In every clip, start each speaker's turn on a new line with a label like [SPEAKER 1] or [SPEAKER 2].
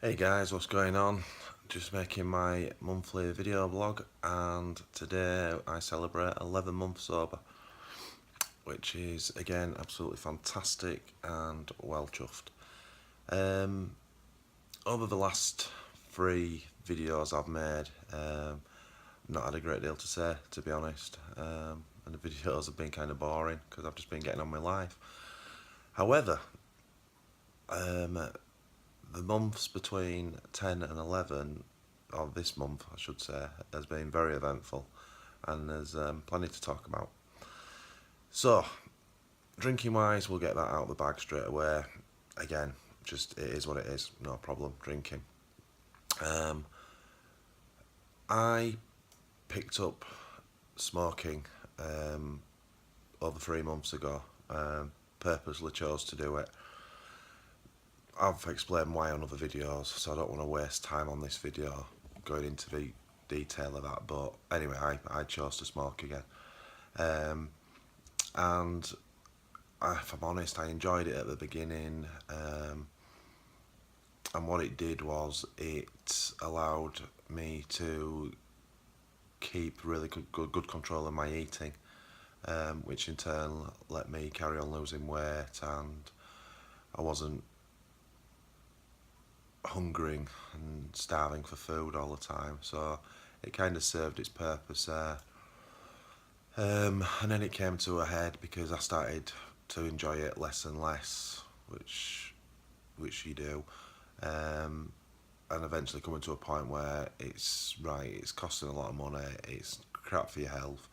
[SPEAKER 1] Hey guys, what's going on? Just making my monthly video blog, and today I celebrate 11 months sober, which is again absolutely fantastic and well chuffed. Um, Over the last 3 videos I've made, not had a great deal to say, to be honest, and the videos have been kind of boring because I've just been getting on with life. However, um, the months between 10 and 11, or this month I should say, has been very eventful, and there's plenty to talk about. So, drinking wise, we'll get that out of the bag straight away. Again, just it is what it is, no problem drinking. Um, I picked up smoking over 3 months ago, purposely chose to do it. I've explained why on other videos, so I don't want to waste time on this video going into the detail of that, but anyway, I chose to smoke again. And if I'm honest, I enjoyed it at the beginning, and what it did was it allowed me to keep really good control of my eating, which in turn let me carry on losing weight, and I wasn't hungering and starving for food all the time, so it kind of served its purpose there. And then it came to a head because I started to enjoy it less and less, which you do, and eventually coming to a point where it's costing a lot of money, it's crap for your health,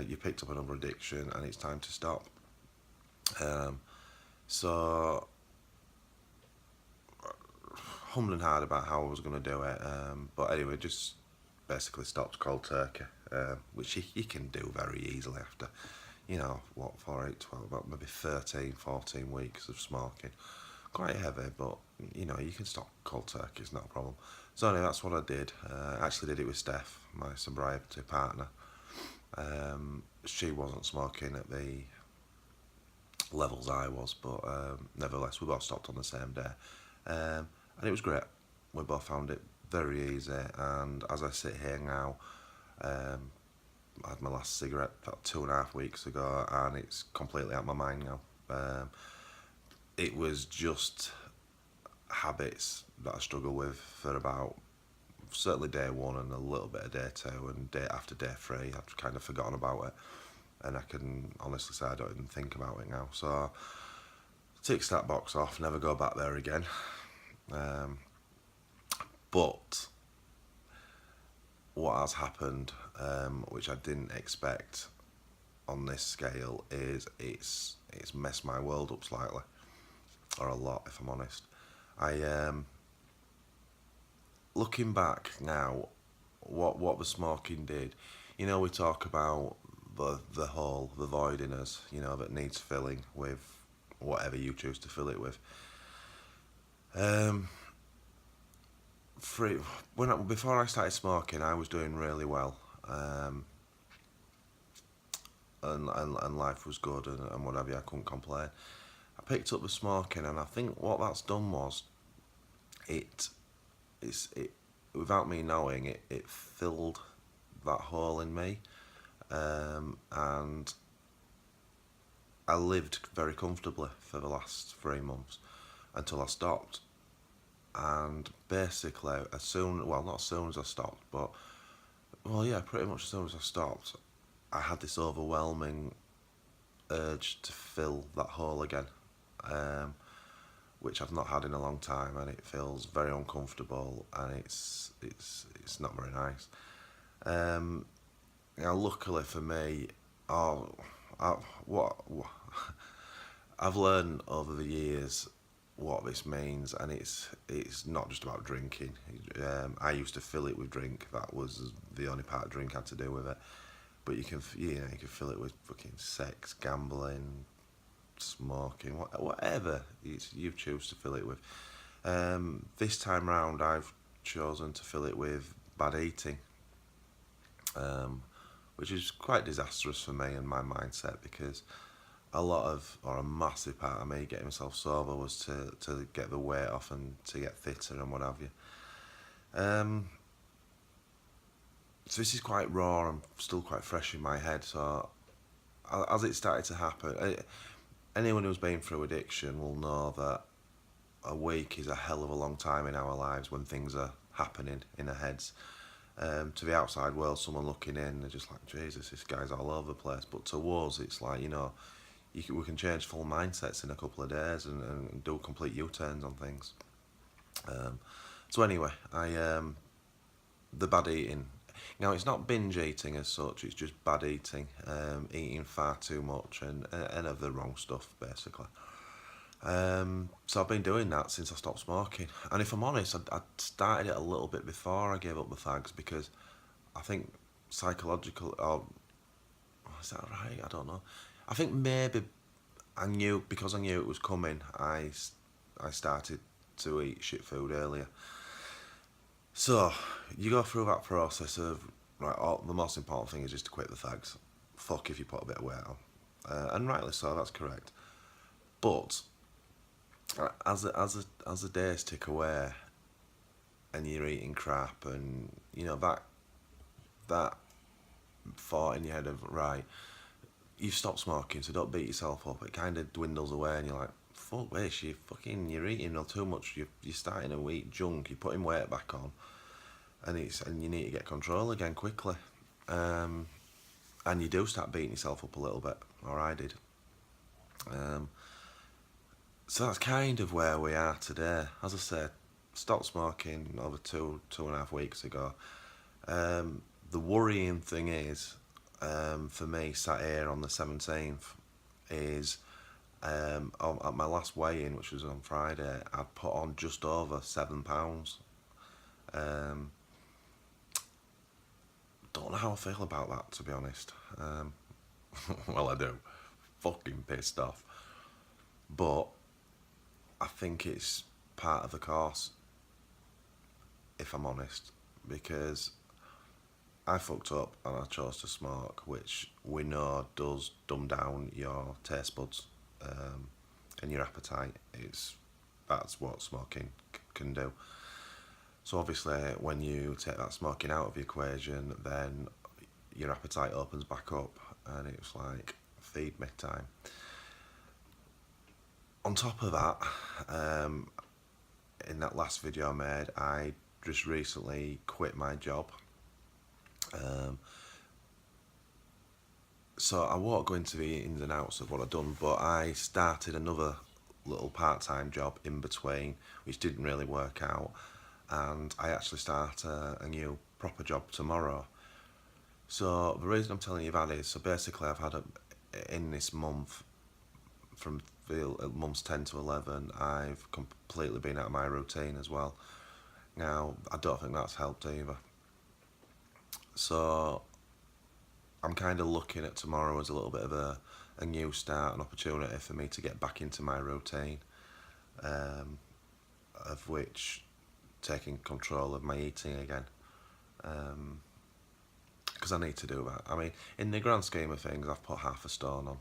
[SPEAKER 1] you picked up another addiction, and it's time to stop. So hummed and hard about how I was going to do it, but anyway, just basically stopped cold turkey, which you can do very easily after, what, 4, 8, 12, about maybe 13, 14 weeks of smoking. Quite heavy, but you can stop cold turkey, it's not a problem. So anyway, that's what I did. I actually did it with Steph, my sobriety partner. She wasn't smoking at the levels I was, but nevertheless, we both stopped on the same day. And it was great. We both found it very easy, and as I sit here now, I had my last cigarette about 2.5 weeks ago, and it's completely out of my mind now. It was just habits that I struggle with for about certainly day one and a little bit of day two, and day after day three I've kind of forgotten about it, and I can honestly say I don't even think about it now. So ticks that box off, never go back there again. But what has happened, which I didn't expect on this scale, is it's messed my world up slightly, or a lot, if I'm honest. I looking back now, what the smoking did. We talk about the hole, the void in us, that needs filling with whatever you choose to fill it with. Free, before I started smoking, I was doing really well, and life was good, and whatever. I couldn't complain. I picked up the smoking, and I think what that's done was it without me knowing it filled that hole in me, and I lived very comfortably for the last 3 months until I stopped. And basically, not as soon as I stopped, but pretty much as soon as I stopped, I had this overwhelming urge to fill that hole again, which I've not had in a long time, and it feels very uncomfortable, and it's not very nice. Luckily for me, I, what I've learned over the years what this means, and it's not just about drinking. I used to fill it with drink. That was the only part of drink had to do with it. But you can fill it with fucking sex, gambling, smoking, whatever you choose to fill it with. This time round, I've chosen to fill it with bad eating, which is quite disastrous for me and my mindset, because a lot of, or a massive part of me getting myself sober was to get the weight off and to get fitter and what have you. So this is quite raw and still quite fresh in my head. So as it started to happen, anyone who's been through addiction will know that a week is a hell of a long time in our lives when things are happening in our heads. To the outside world, someone looking in, they're just like, Jesus, this guy's all over the place. But to us, it's like, we can change full mindsets in a couple of days and do complete U-turns on things. So anyway, the bad eating. Now, it's not binge eating as such, it's just bad eating, eating far too much and of the wrong stuff, basically. So I've been doing that since I stopped smoking. And if I'm honest, I started it a little bit before I gave up the fags, because I think psychological, or is that right? I don't know. I think maybe because I knew it was coming, I started to eat shit food earlier. So you go through that process of, right, the most important thing is just to quit the fags. Fuck if you put a bit of weight on. And rightly so, that's correct. But as the days tick away and you're eating crap, and that thought in your head of, right, you've stopped smoking, so don't beat yourself up, it kind of dwindles away, and you're like, fuck this, you're eating too much, you're starting to eat junk, you're putting weight back on, and you need to get control again quickly. And you do start beating yourself up a little bit, or I did. So that's kind of where we are today. As I said, stopped smoking over 2.5 weeks ago. The worrying thing is, for me, sat here on the 17th, is at my last weigh-in, which was on Friday, I'd put on just over £7. Don't know how I feel about that, to be honest. Well, I do. Fucking pissed off. But I think it's part of the course, if I'm honest, because I fucked up and I chose to smoke, which we know does dumb down your taste buds and your appetite. That's what smoking can do. So obviously, when you take that smoking out of the equation, then your appetite opens back up, and it's like, feed me time. On top of that, in that last video I made, I just recently quit my job. So I won't go into the ins and outs of what I've done, but I started another little part-time job in between, which didn't really work out, and I actually start a new proper job tomorrow. So the reason I'm telling you that is, so basically I've had in this month, from months 10 to 11, I've completely been out of my routine as well. Now, I don't think that's helped either. So I'm kind of looking at tomorrow as a little bit of a new start, an opportunity for me to get back into my routine, of which taking control of my eating again, because I need to do that. I mean, in the grand scheme of things, I've put half a stone on.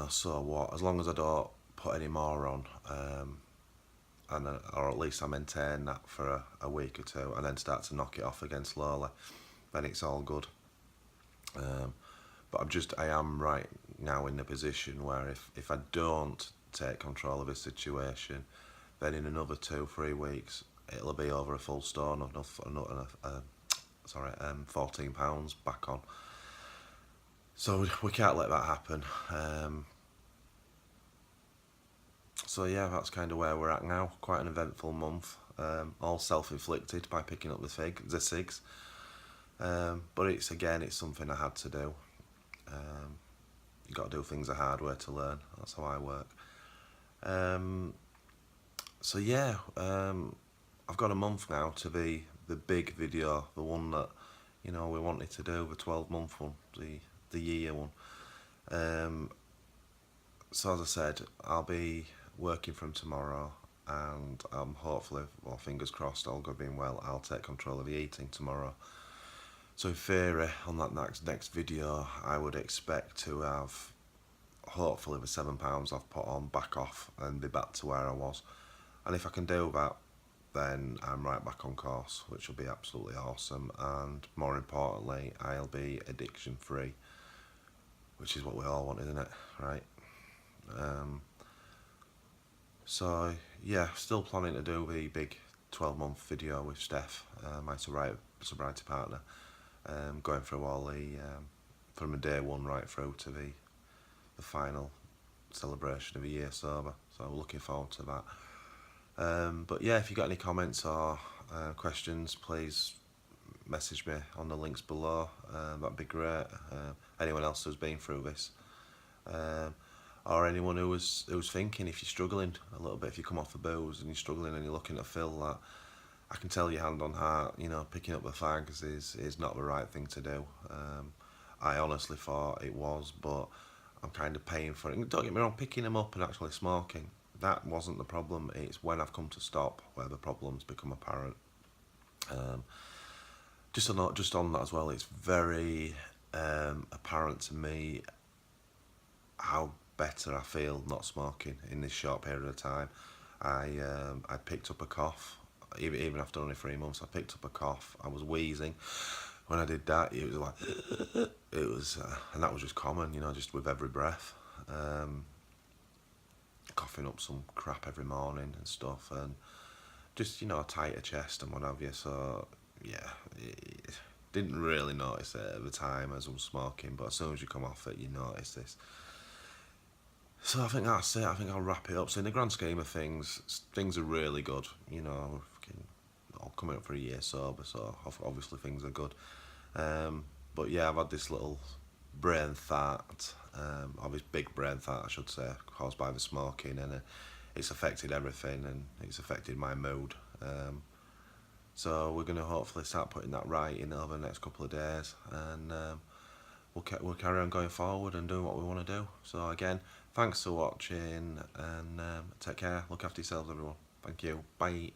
[SPEAKER 1] So what? As long as I don't put any more on, or at least I maintain that for a week or two, and then start to knock it off again slowly, then it's all good. But I am right now in the position where if I don't take control of a situation, then in another 2-3 weeks it'll be over a full stone of £14 back on. So we can't let that happen. So yeah, that's kind of where we're at now. Quite an eventful month, all self-inflicted by picking up the cigs. But it's something I had to do. You got to do things the hard way to learn. That's how I work. So yeah, I've got a month now to the big video, the one that we wanted to do, the 12-month one, the year one. So as I said, I'll be working from tomorrow, and hopefully, well, fingers crossed, all going being well, I'll take control of the eating tomorrow. So in theory, on that next video, I would expect to have, hopefully the £7 I've put on back off and be back to where I was. And if I can do that, then I'm right back on course, which will be absolutely awesome. And more importantly, I'll be addiction free, which is what we all want, isn't it? Right? So yeah, still planning to do the big 12-month video with Steph, my sobriety partner, going through all the, from a day one right through to the final celebration of a year sober. So we're looking forward to that. But yeah, if you've got any comments or questions, please message me on the links below. That'd be great. Anyone else who's been through this, or anyone who's thinking, if you're struggling a little bit, if you come off the booze and you're struggling and you're looking to fill that, I can tell you hand on heart, you know, picking up the fags is not the right thing to do. I honestly thought it was, but I'm kind of paying for it. And don't get me wrong, picking them up and actually smoking, that wasn't the problem. It's when I've come to stop where the problems become apparent. Just on that as well, it's very apparent to me how better I feel not smoking in this short period of time. I picked up a cough, even after only 3 months. I picked up a cough. I was wheezing. When I did that, it was like it was, and that was just common, you know, just with every breath. Coughing up some crap every morning and stuff, and just, you know, a tighter chest and what have you. So yeah, didn't really notice it at the time as I was smoking, but as soon as you come off it, you notice this. So I think that's it. I think I'll wrap it up. So in the grand scheme of things, things are really good. You know, I'm coming up for a year sober, so obviously things are good. But yeah, I've had this little brain fart, or this big brain fart, I should say, caused by the smoking, and it's affected everything, and it's affected my mood. So we're going to hopefully start putting that right in over the next couple of days, and we'll carry on going forward and doing what we want to do. So again, thanks for watching, and take care. Look after yourselves, everyone. Thank you. Bye.